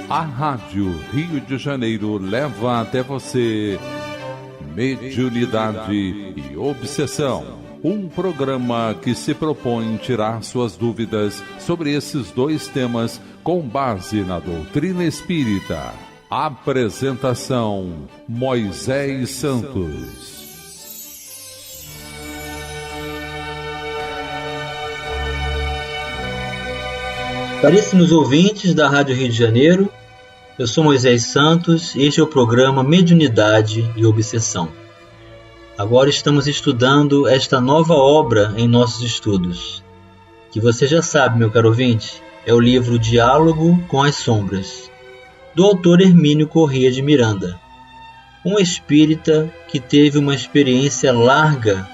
A Rádio Rio de Janeiro leva até você Mediunidade e Obsessão. Um programa que se propõe tirar suas dúvidas sobre esses dois temas com base na doutrina espírita. Apresentação: Moisés Santos. Caríssimos ouvintes da Rádio Rio de Janeiro, eu sou Moisés Santos e este é o programa Mediunidade e Obsessão. Agora estamos estudando esta nova obra em nossos estudos, que você já sabe, meu caro ouvinte, é o livro Diálogo com as Sombras, do autor Hermínio Corrêa de Miranda, um espírita que teve uma experiência larga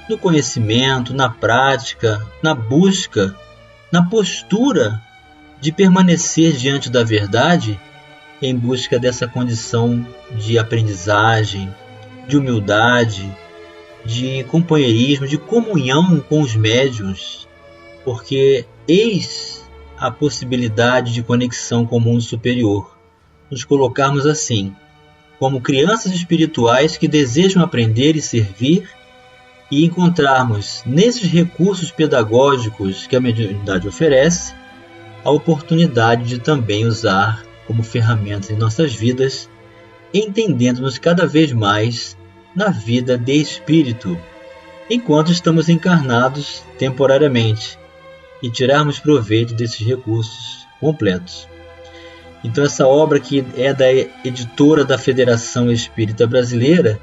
no conhecimento, na prática, na busca, na postura de permanecer diante da verdade em busca dessa condição de aprendizagem, de humildade, de companheirismo, de comunhão com os médiuns, porque eis a possibilidade de conexão com o mundo superior. Nos colocarmos assim, como crianças espirituais que desejam aprender e servir, e encontrarmos nesses recursos pedagógicos que a mediunidade oferece, a oportunidade de também usar como ferramentas em nossas vidas, entendendo-nos cada vez mais na vida de espírito, enquanto estamos encarnados temporariamente, e tirarmos proveito desses recursos completos. Então essa obra, que é da editora da Federação Espírita Brasileira,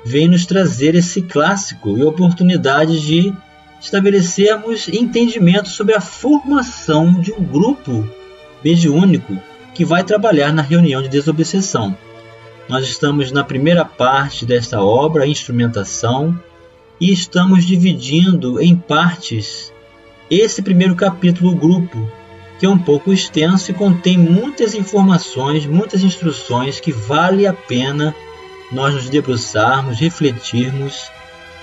vem nos trazer esse clássico e a oportunidade de estabelecermos entendimento sobre a formação de um grupo mediúnico que vai trabalhar na reunião de desobsessão. Nós estamos na primeira parte desta obra, a instrumentação, e estamos dividindo em partes esse primeiro capítulo, o grupo, que é um pouco extenso e contém muitas informações, muitas instruções que vale a pena nós nos debruçarmos, refletirmos,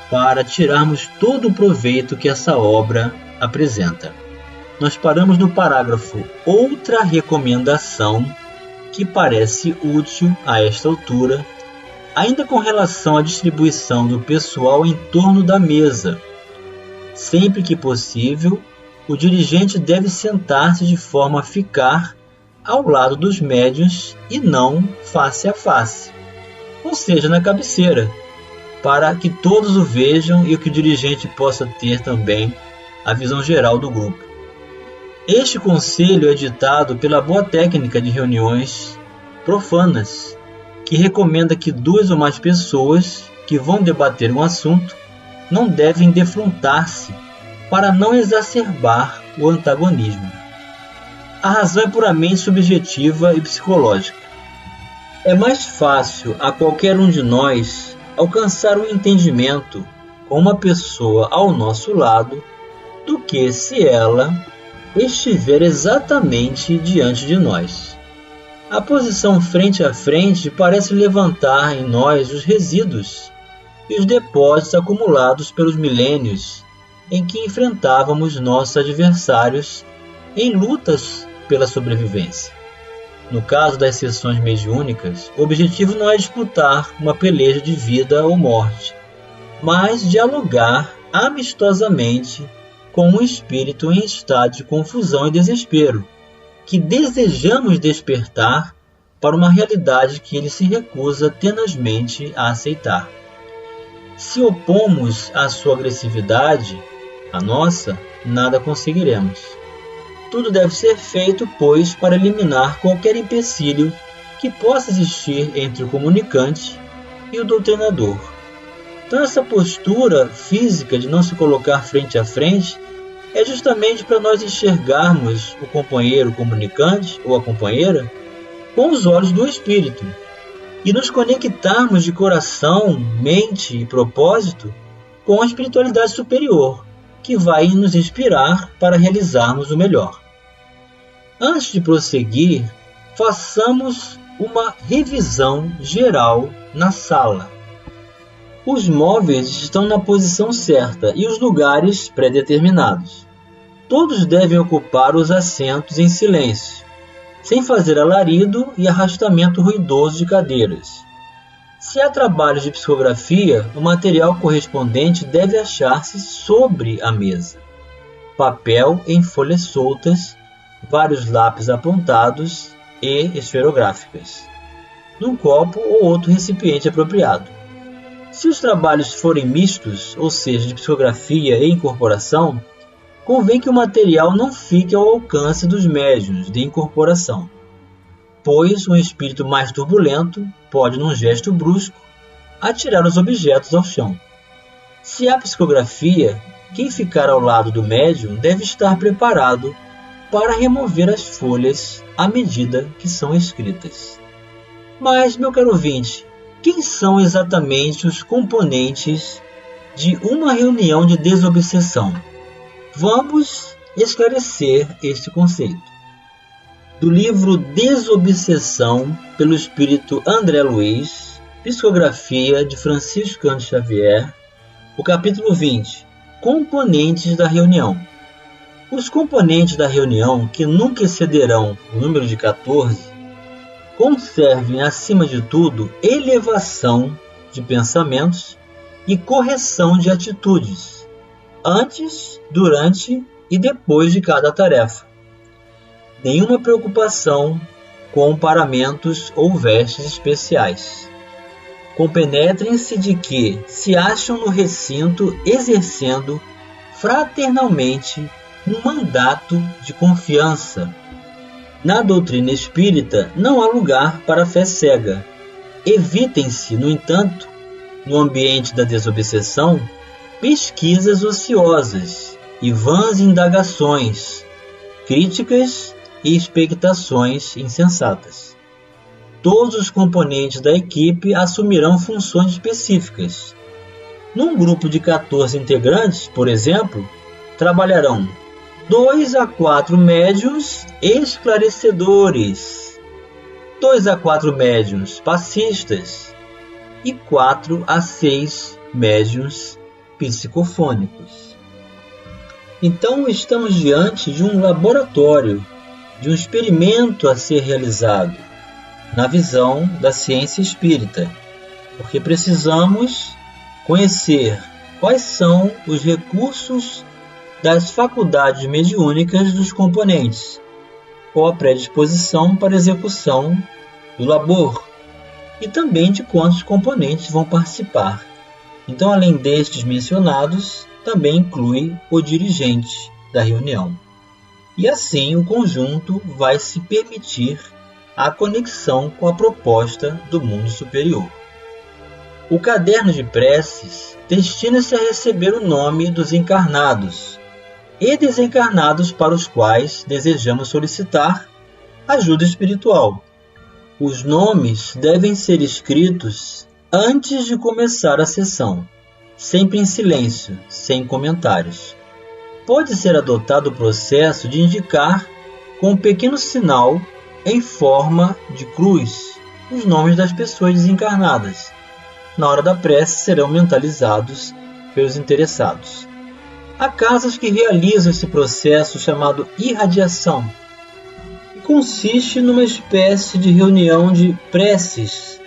para tirarmos todo o proveito que essa obra apresenta. Nós paramos no parágrafo outra recomendação que parece útil a esta altura, ainda com relação à distribuição do pessoal em torno da mesa. Sempre que possível, o dirigente deve sentar-se de forma a ficar ao lado dos médiuns e não face a face, ou seja, na cabeceira, para que todos o vejam e que o dirigente possa ter também a visão geral do grupo. Este conselho é ditado pela boa técnica de reuniões profanas, que recomenda que 2 ou mais pessoas que vão debater um assunto não devem defrontar-se para não exacerbar o antagonismo. A razão é puramente subjetiva e psicológica. É mais fácil a qualquer um de nós alcançar um entendimento com uma pessoa ao nosso lado do que se ela estiver exatamente diante de nós. A posição frente a frente parece levantar em nós os resíduos e os depósitos acumulados pelos milênios em que enfrentávamos nossos adversários em lutas pela sobrevivência. No caso das sessões mediúnicas, o objetivo não é disputar uma peleja de vida ou morte, mas dialogar amistosamente com um espírito em estado de confusão e desespero, que desejamos despertar para uma realidade que ele se recusa tenazmente a aceitar. Se opomos à sua agressividade, a nossa, nada conseguiremos. Tudo deve ser feito, pois, para eliminar qualquer empecilho que possa existir entre o comunicante e o doutrinador. Então essa postura física de não se colocar frente a frente é justamente para nós enxergarmos o companheiro comunicante ou a companheira com os olhos do espírito e nos conectarmos de coração, mente e propósito com a espiritualidade superior, que vai nos inspirar para realizarmos o melhor. Antes de prosseguir, façamos uma revisão geral na sala. Os móveis estão na posição certa e os lugares pré-determinados. Todos devem ocupar os assentos em silêncio, sem fazer alarido e arrastamento ruidoso de cadeiras. Se há trabalhos de psicografia, o material correspondente deve achar-se sobre a mesa. Papel em folhas soltas, vários lápis apontados e esferográficas, num copo ou outro recipiente apropriado. Se os trabalhos forem mistos, ou seja, de psicografia e incorporação, convém que o material não fique ao alcance dos médiuns de incorporação, pois um espírito mais turbulento pode, num gesto brusco, atirar os objetos ao chão. Se há psicografia, quem ficar ao lado do médium deve estar preparado para remover as folhas à medida que são escritas. Mas, meu caro ouvinte, quem são exatamente os componentes de uma reunião de desobsessão? Vamos esclarecer este conceito. Do livro Desobsessão, pelo espírito André Luiz, psicografia de Francisco Cândido Xavier, o capítulo 20, Componentes da Reunião. Os componentes da reunião, que nunca excederão o número de 14, conservem, acima de tudo, elevação de pensamentos e correção de atitudes, antes, durante e depois de cada tarefa. Nenhuma preocupação com paramentos ou vestes especiais. Compenetrem-se de que se acham no recinto exercendo fraternalmente um mandato de confiança. Na doutrina espírita não há lugar para a fé cega. Evitem-se, no entanto, no ambiente da desobsessão, pesquisas ociosas e vãs indagações, críticas e expectações insensatas. Todos os componentes da equipe assumirão funções específicas. Num grupo de 14 integrantes, por exemplo, trabalharão 2 a 4 médiuns esclarecedores, 2 a 4 médiuns passistas e 4 a 6 médiuns psicofônicos. Então estamos diante de um laboratório, de um experimento a ser realizado, na visão da ciência espírita, porque precisamos conhecer quais são os recursos das faculdades mediúnicas dos componentes, ou a predisposição para execução do labor, e também de quantos componentes vão participar. Então, além destes mencionados, também inclui o dirigente da reunião. E assim o conjunto vai se permitir a conexão com a proposta do mundo superior. O caderno de preces destina-se a receber o nome dos encarnados e desencarnados para os quais desejamos solicitar ajuda espiritual. Os nomes devem ser escritos antes de começar a sessão, sempre em silêncio, sem comentários. Pode ser adotado o processo de indicar com um pequeno sinal em forma de cruz os nomes das pessoas desencarnadas. Na hora da prece serão mentalizados pelos interessados. Há casas que realizam esse processo chamado irradiação, que consiste numa espécie de reunião de preces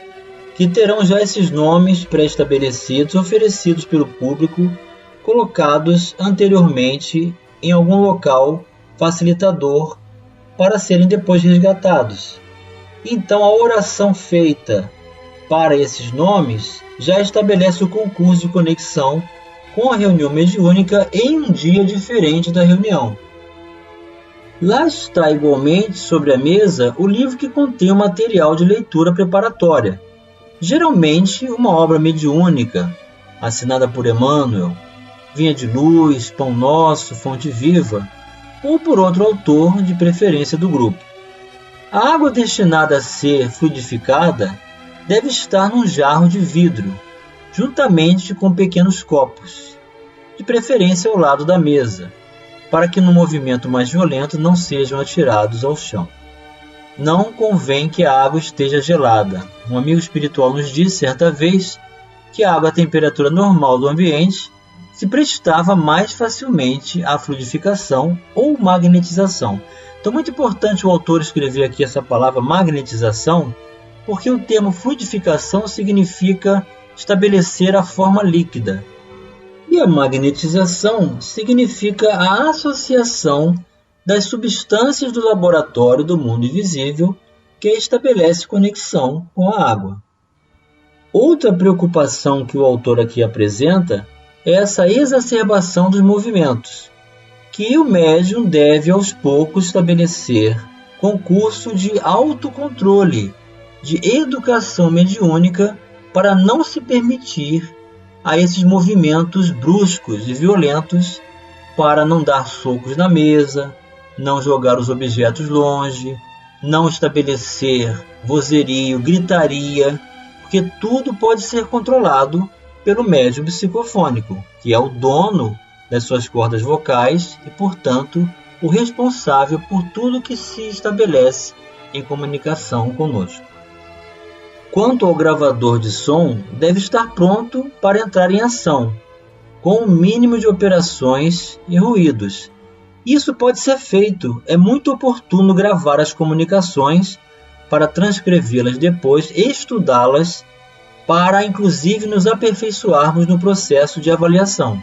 que terão já esses nomes pré-estabelecidos oferecidos pelo público, colocados anteriormente em algum local facilitador para serem depois resgatados. Então a oração feita para esses nomes já estabelece o concurso de conexão com a reunião mediúnica em um dia diferente da reunião. Lá está igualmente sobre a mesa o livro que contém o material de leitura preparatória, geralmente uma obra mediúnica, assinada por Emmanuel, Vinha de Luz, Pão Nosso, Fonte Viva, ou por outro autor de preferência do grupo. A água destinada a ser fluidificada deve estar num jarro de vidro, juntamente com pequenos copos, de preferência ao lado da mesa, para que no movimento mais violento não sejam atirados ao chão. Não convém que a água esteja gelada. Um amigo espiritual nos disse certa vez que a água à temperatura normal do ambiente se prestava mais facilmente à fluidificação ou magnetização. Então, muito importante o autor escrever aqui essa palavra magnetização, porque o termo fluidificação significa estabelecer a forma líquida. E a magnetização significa a associação das substâncias do laboratório do mundo invisível que estabelece conexão com a água. Outra preocupação que o autor aqui apresenta é essa exacerbação dos movimentos, que o médium deve aos poucos estabelecer concurso de autocontrole, de educação mediúnica para não se permitir a esses movimentos bruscos e violentos, para não dar socos na mesa, não jogar os objetos longe, não estabelecer vozerio, gritaria, porque tudo pode ser controlado pelo médium psicofônico, que é o dono das suas cordas vocais e, portanto, o responsável por tudo que se estabelece em comunicação conosco. Quanto ao gravador de som, deve estar pronto para entrar em ação, com o mínimo de operações e ruídos. Isso pode ser feito, é muito oportuno gravar as comunicações para transcrevê-las depois e estudá-las para, inclusive, nos aperfeiçoarmos no processo de avaliação.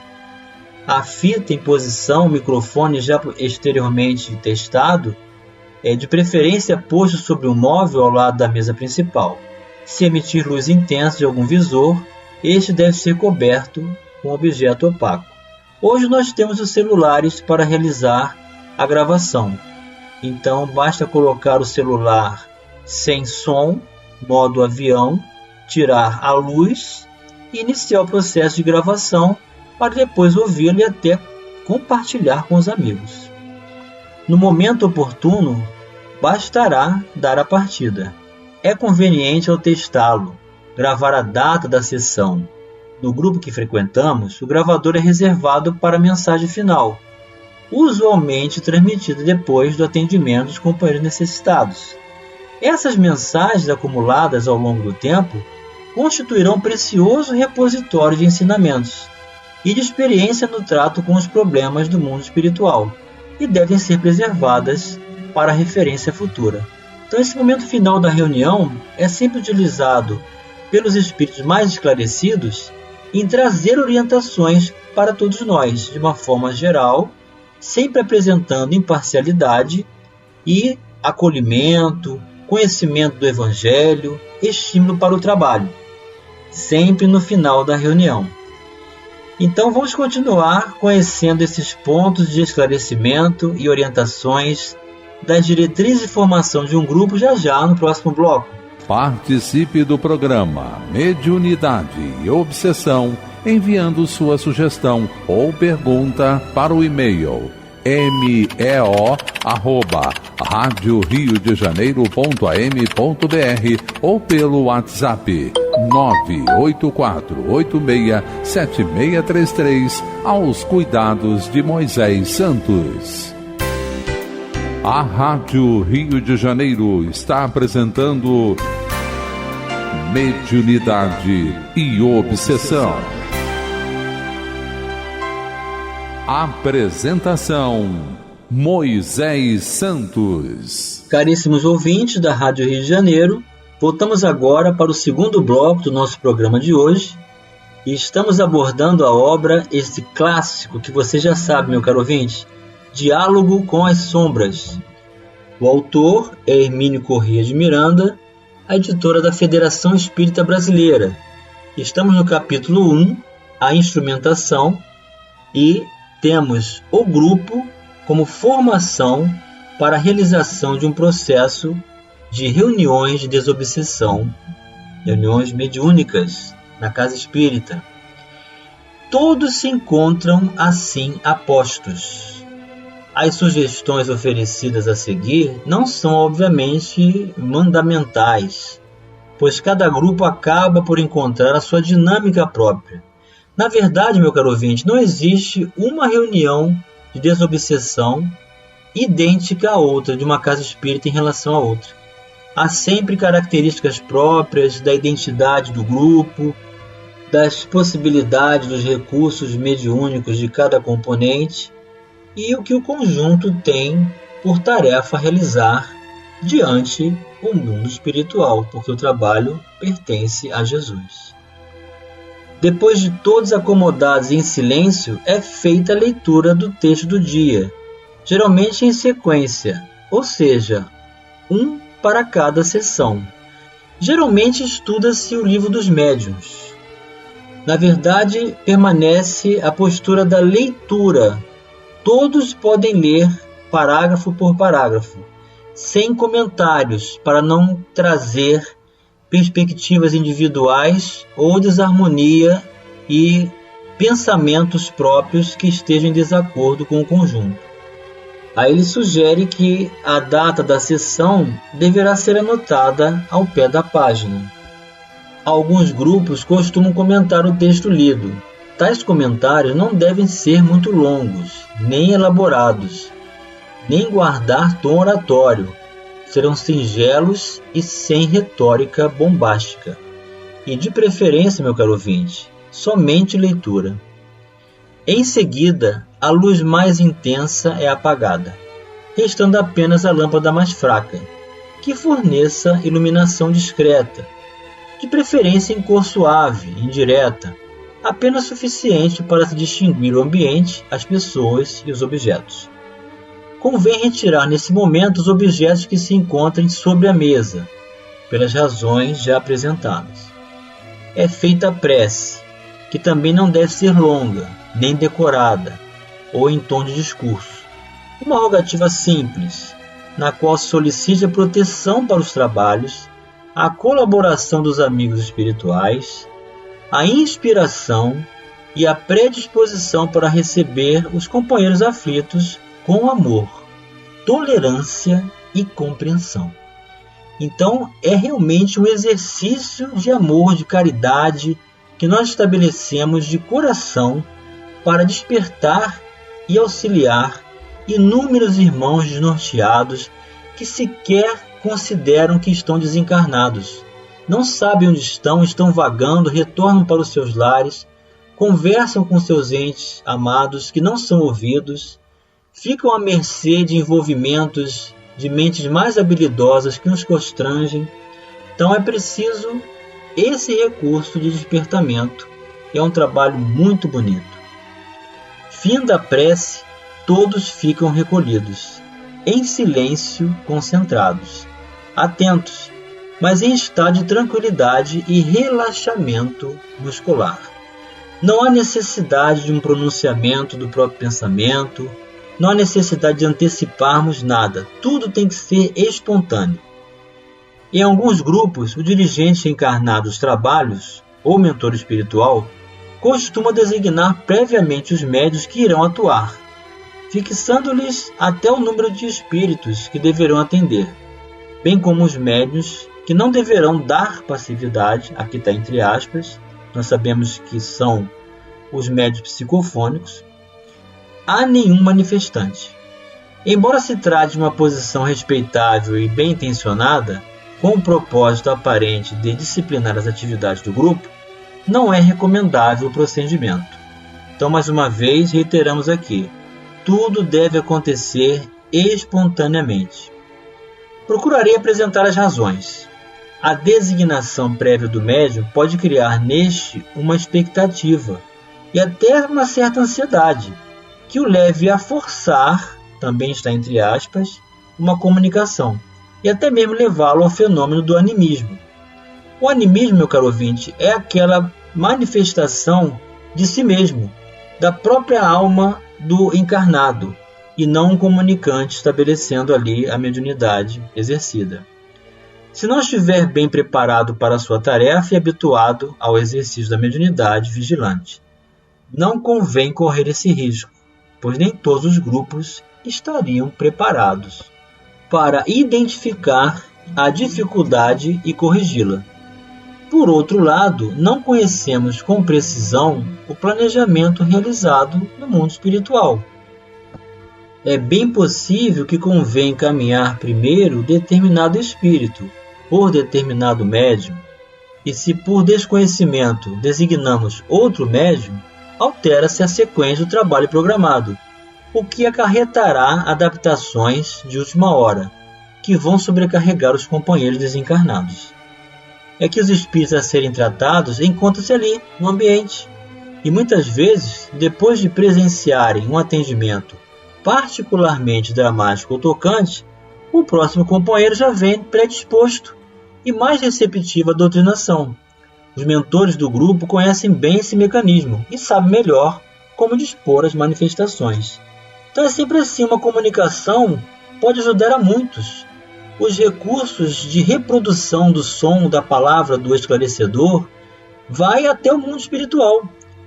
A fita em posição, o microfone já exteriormente testado, é de preferência posto sobre um móvel ao lado da mesa principal. Se emitir luz intensa de algum visor, este deve ser coberto com objeto opaco. Hoje nós temos os celulares para realizar a gravação. Então basta colocar o celular sem som, modo avião, tirar a luz e iniciar o processo de gravação para depois ouvi-lo e até compartilhar com os amigos. No momento oportuno, bastará dar a partida. É conveniente ao testá-lo, gravar a data da sessão. No grupo que frequentamos, o gravador é reservado para a mensagem final, usualmente transmitida depois do atendimento dos companheiros necessitados. Essas mensagens acumuladas ao longo do tempo constituirão um precioso repositório de ensinamentos e de experiência no trato com os problemas do mundo espiritual e devem ser preservadas para referência futura. Então, esse momento final da reunião é sempre utilizado pelos espíritos mais esclarecidos em trazer orientações para todos nós, de uma forma geral, sempre apresentando imparcialidade e acolhimento, conhecimento do Evangelho, estímulo para o trabalho, sempre no final da reunião. Então vamos continuar conhecendo esses pontos de esclarecimento e orientações das diretrizes de formação de um grupo já no próximo bloco. Participe do programa Mediunidade e Obsessão enviando sua sugestão ou pergunta para o e-mail meo@radioriodejaneiro.am.br ou pelo WhatsApp 984867633 aos cuidados de Moisés Santos. A Rádio Rio de Janeiro está apresentando Mediunidade e Obsessão. Apresentação: Moisés Santos. Caríssimos ouvintes da Rádio Rio de Janeiro, voltamos agora para o segundo bloco do nosso programa de hoje e estamos abordando a obra, esse clássico que você já sabe, meu caro ouvinte, Diálogo com as Sombras. O autor é Hermínio Corrêa de Miranda, a editora da Federação Espírita Brasileira. Estamos no capítulo 1, a instrumentação, e temos o grupo como formação para a realização de um processo de reuniões de desobsessão, reuniões mediúnicas na casa espírita. Todos se encontram assim apostos. As sugestões oferecidas a seguir não são, obviamente, mandamentais, pois cada grupo acaba por encontrar a sua dinâmica própria. Na verdade, meu caro ouvinte, não existe uma reunião de desobsessão idêntica a outra, de uma casa espírita em relação a outra. Há sempre características próprias da identidade do grupo, das possibilidades dos recursos mediúnicos de cada componente, e o que o conjunto tem por tarefa a realizar diante o mundo espiritual, porque o trabalho pertence a Jesus. Depois de todos acomodados em silêncio, é feita a leitura do texto do dia, geralmente em sequência, ou seja, um para cada sessão. Geralmente estuda-se o livro dos médiuns. Na verdade, permanece a postura da leitura. Todos podem ler parágrafo por parágrafo, sem comentários, para não trazer perspectivas individuais ou desarmonia e pensamentos próprios que estejam em desacordo com o conjunto. Aí ele sugere que a data da sessão deverá ser anotada ao pé da página. Alguns grupos costumam comentar o texto lido. Tais comentários não devem ser muito longos, nem elaborados, nem guardar tom oratório. Serão singelos e sem retórica bombástica. E de preferência, meu caro ouvinte, somente leitura. Em seguida, a luz mais intensa é apagada, restando apenas a lâmpada mais fraca, que forneça iluminação discreta, de preferência em cor suave, indireta, apenas suficiente para se distinguir o ambiente, as pessoas e os objetos. Convém retirar nesse momento os objetos que se encontrem sobre a mesa, pelas razões já apresentadas. É feita a prece, que também não deve ser longa, nem decorada, ou em tom de discurso. Uma rogativa simples, na qual se solicite a proteção para os trabalhos, a colaboração dos amigos espirituais, a inspiração e a predisposição para receber os companheiros aflitos com amor, tolerância e compreensão. Então, é realmente um exercício de amor, de caridade, que nós estabelecemos de coração para despertar e auxiliar inúmeros irmãos desnorteados que sequer consideram que estão desencarnados. Não sabem onde estão vagando, retornam para os seus lares, conversam com seus entes amados que não são ouvidos, ficam à mercê de envolvimentos de mentes mais habilidosas que os constrangem. Então é preciso esse recurso de despertamento. É um trabalho muito bonito. Fim da prece, todos ficam recolhidos, em silêncio, concentrados, atentos, mas em estado de tranquilidade e relaxamento muscular. Não há necessidade de um pronunciamento do próprio pensamento, não há necessidade de anteciparmos nada, tudo tem que ser espontâneo. Em alguns grupos, o dirigente encarnado dos trabalhos, ou mentor espiritual, costuma designar previamente os médiuns que irão atuar, fixando-lhes até o número de espíritos que deverão atender, bem como os médiuns que não deverão dar passividade, aqui está entre aspas, nós sabemos que são os médiuns psicofônicos, a nenhum manifestante. Embora se trate de uma posição respeitável e bem intencionada, com o propósito aparente de disciplinar as atividades do grupo, não é recomendável o procedimento. Então, mais uma vez, reiteramos aqui, tudo deve acontecer espontaneamente. Procurarei apresentar as razões. A designação prévia do médium pode criar neste uma expectativa e até uma certa ansiedade, que o leve a forçar, também está entre aspas, uma comunicação, e até mesmo levá-lo ao fenômeno do animismo. O animismo, meu caro ouvinte, é aquela manifestação de si mesmo, da própria alma do encarnado, e não um comunicante estabelecendo ali a mediunidade exercida. Se não estiver bem preparado para a sua tarefa e habituado ao exercício da mediunidade vigilante, não convém correr esse risco, pois nem todos os grupos estariam preparados para identificar a dificuldade e corrigi-la. Por outro lado, não conhecemos com precisão o planejamento realizado no mundo espiritual. É bem possível que convenha encaminhar primeiro determinado espírito, por determinado médium, e se por desconhecimento designamos outro médium, altera-se a sequência do trabalho programado, o que acarretará adaptações de última hora, que vão sobrecarregar os companheiros desencarnados. É que os espíritos a serem tratados encontram-se ali, no ambiente, e muitas vezes, depois de presenciarem um atendimento particularmente dramático ou tocante, o próximo companheiro já vem predisposto e mais receptivo à doutrinação. Os mentores do grupo conhecem bem esse mecanismo e sabem melhor como dispor as manifestações. Então é sempre assim, uma comunicação pode ajudar a muitos. Os recursos de reprodução do som da palavra do esclarecedor vai até o mundo espiritual.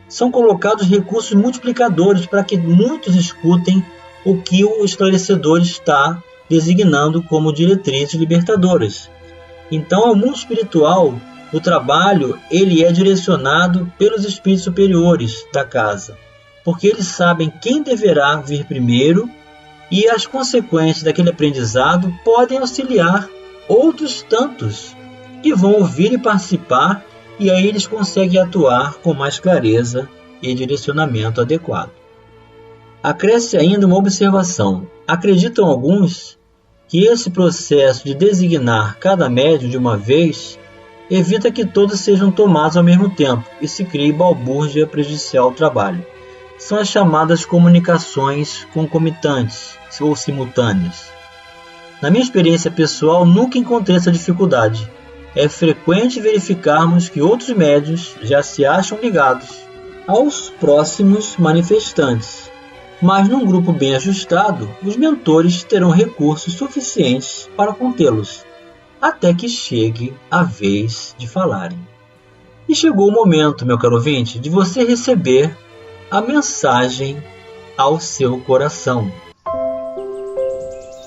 São colocados recursos multiplicadores para que muitos escutem o que o esclarecedor está designando como diretrizes libertadoras. Então, ao mundo espiritual, o trabalho ele é direcionado pelos espíritos superiores da casa, porque eles sabem quem deverá vir primeiro e as consequências daquele aprendizado podem auxiliar outros tantos que vão ouvir e participar, e aí eles conseguem atuar com mais clareza e direcionamento adequado. Acresce ainda uma observação. Acreditam alguns que esse processo de designar cada médium de uma vez evita que todos sejam tomados ao mesmo tempo e se crie balbúrdia prejudicial ao trabalho. São as chamadas comunicações concomitantes ou simultâneas. Na minha experiência pessoal, nunca encontrei essa dificuldade. É frequente verificarmos que outros médiuns já se acham ligados aos próximos manifestantes, mas num grupo bem ajustado, os mentores terão recursos suficientes para contê-los, até que chegue a vez de falarem. E chegou o momento, meu caro ouvinte, de você receber a mensagem ao seu coração.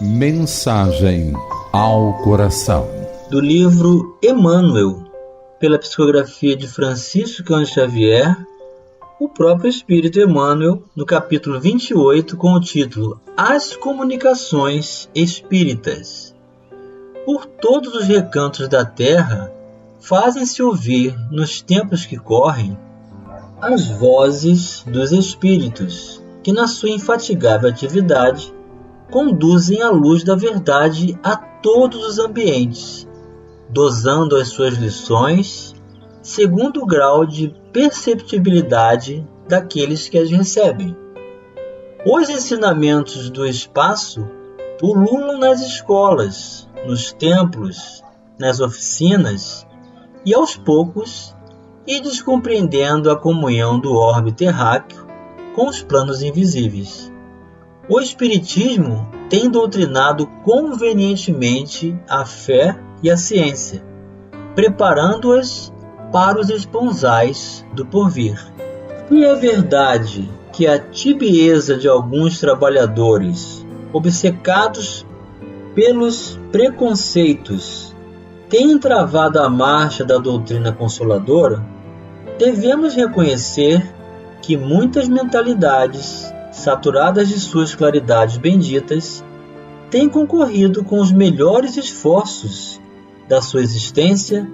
Mensagem ao coração. Do livro Emmanuel, pela psicografia de Francisco Cândido Xavier, o próprio Espírito Emmanuel, no capítulo 28, com o título As Comunicações Espíritas. Por todos os recantos da terra, fazem-se ouvir, nos tempos que correm, as vozes dos Espíritos, que na sua infatigável atividade conduzem a luz da verdade a todos os ambientes, dosando as suas lições segundo o grau de perceptibilidade daqueles que as recebem. Os ensinamentos do espaço pululam nas escolas, nos templos, nas oficinas e, aos poucos, ides compreendendo a comunhão do orbe terráqueo com os planos invisíveis. O Espiritismo tem doutrinado convenientemente a fé e a ciência, preparando-as para os esponsais do porvir. E é verdade que a tibieza de alguns trabalhadores, obcecados pelos preconceitos, tem travado a marcha da doutrina consoladora, devemos reconhecer que muitas mentalidades, saturadas de suas claridades benditas, têm concorrido com os melhores esforços da sua existência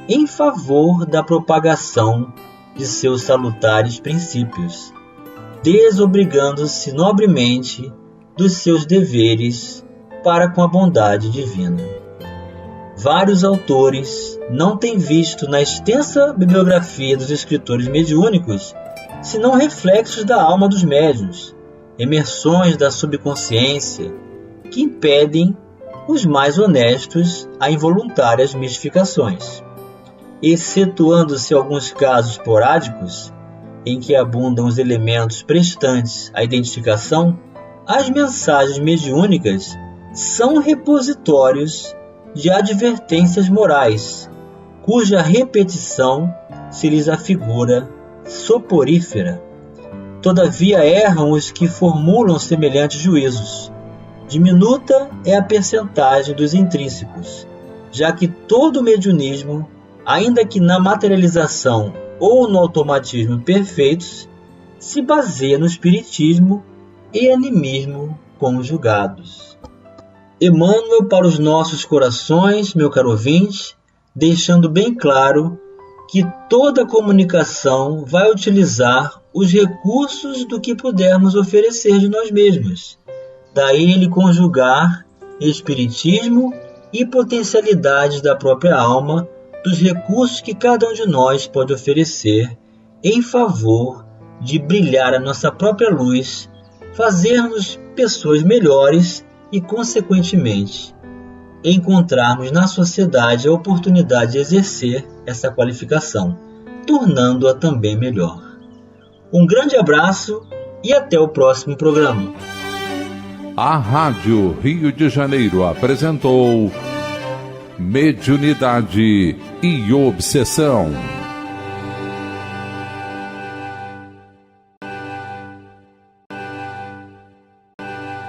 em favor da propagação de seus salutares princípios, desobrigando-se nobremente dos seus deveres para com a bondade divina. Vários autores não têm visto na extensa bibliografia dos escritores mediúnicos senão reflexos da alma dos médiuns, emersões da subconsciência, que impedem os mais honestos a involuntárias mistificações. Excetuando-se alguns casos esporádicos, em que abundam os elementos prestantes à identificação, as mensagens mediúnicas são repositórios de advertências morais, cuja repetição se lhes afigura soporífera. Todavia erram os que formulam semelhantes juízos. Diminuta é a percentagem dos intrínsecos, já que todo mediunismo, ainda que na materialização ou no automatismo perfeitos, se baseia no espiritismo e animismo conjugados. Emmanuel para os nossos corações, meu caro ouvinte, deixando bem claro que toda comunicação vai utilizar os recursos do que pudermos oferecer de nós mesmos. Daí ele conjugar espiritismo e potencialidades da própria alma, dos recursos que cada um de nós pode oferecer em favor de brilhar a nossa própria luz, fazer-nos pessoas melhores e, consequentemente, encontrarmos na sociedade a oportunidade de exercer essa qualificação, tornando-a também melhor. Um grande abraço e até o próximo programa. A Rádio Rio de Janeiro apresentou Mediunidade e Obsessão.